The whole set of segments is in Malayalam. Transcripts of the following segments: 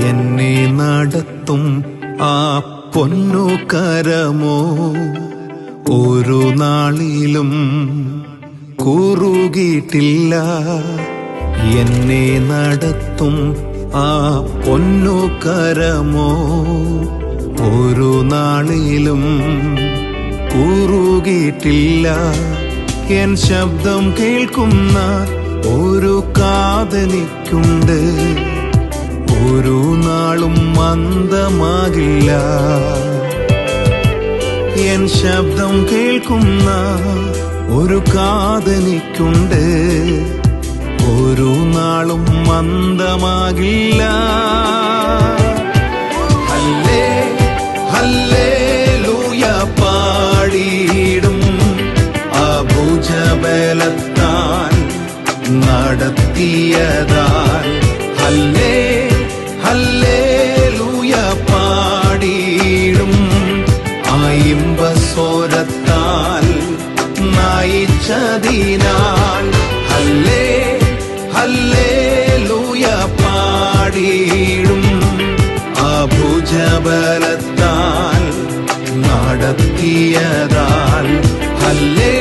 എന്നെ നടത്തും ആ പൊന്നു കരമോ ഒരു നാളിലും കുറുകിയിട്ടില്ല. എന്നെ നടത്തും ആ പൊന്നു കരമോ ഒരു നാളിലും കുറുകിയിട്ടില്ല. എൻ ശബ്ദം കേൾക്കുന്ന ഒരു കാതനിക്കുണ്ട്, ഒരു നാളും മന്ദമാകില്ല. എൻ ശബ്ദം കേൾക്കുന്ന ഒരു കാതനിക്കുണ്ട്, ഒരു നാളും മന്ദമാകില്ല. ഹല്ലേ ഹല്ലേലൂയ പാടിയിടും, അഭുജബലത്താൽ നടത്തിയതാൽ. ഹല്ലേ ഹല്ലേലൂയ പാടിയിടും, ഇമ്പസ്വരത്താൽ നയിച്ചതിനാൽ. ഹല്ലേ ഹല്ലേലൂയ പാടിയിടും, അഭുജബലത്താൽ നടത്തിയതാൽ. ഹല്ലേ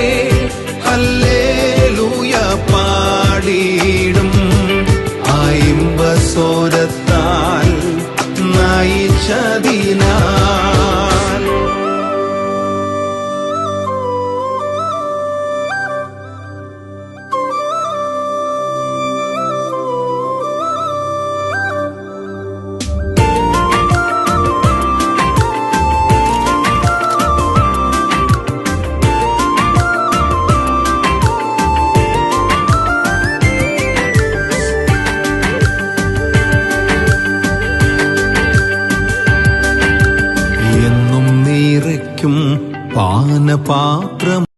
ഹല്ലേലൂയ പാടിയിടും, ഇമ്പസ്വരത്താൽ നയിച്ചതിനാൽ. പാനപാത്രം